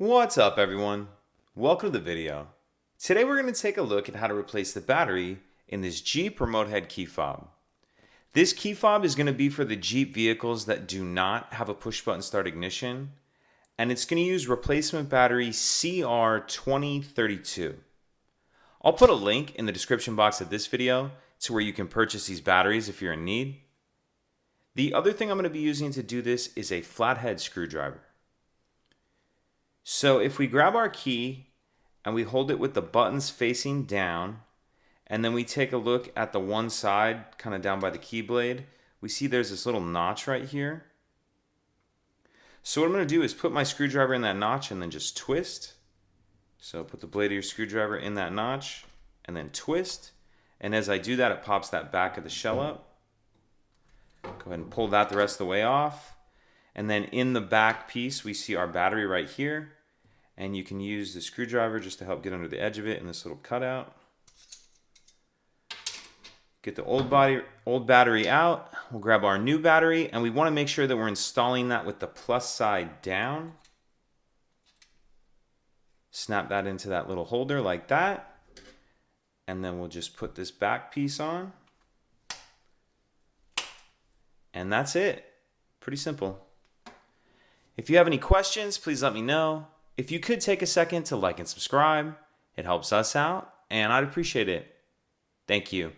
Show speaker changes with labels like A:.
A: What's up everyone? Welcome to the video. Today we're going to take a look at how to replace the battery in this Jeep remote head key fob. This key fob is going to be for the Jeep vehicles that do not have a push button start ignition, and it's going to use replacement battery CR2032. I'll put a link in the description box of this video to where you can purchase these batteries if you're in need. The other thing I'm going to be using to do this is a flathead screwdriver. So if we grab our key and we hold it with the buttons facing down, and then we take a look at the one side kind of down by the key blade, we see there's this little notch right here. So what I'm going to do is put my screwdriver in that notch and then just twist. So put the blade of your screwdriver in that notch and then twist. And as I do that, it pops that back of the shell up. Go ahead and pull that the rest of the way off. And then in the back piece, we see our battery right here. And you can use the screwdriver just to help get under the edge of it in this little cutout. Get the old battery out. We'll grab our new battery, and we want to make sure that we're installing that with the plus side down. Snap that into that little holder like that. And then we'll just put this back piece on. And that's it. Pretty simple. If you have any questions, please let me know. If you could take a second to like and subscribe, it helps us out, and I'd appreciate it. Thank you.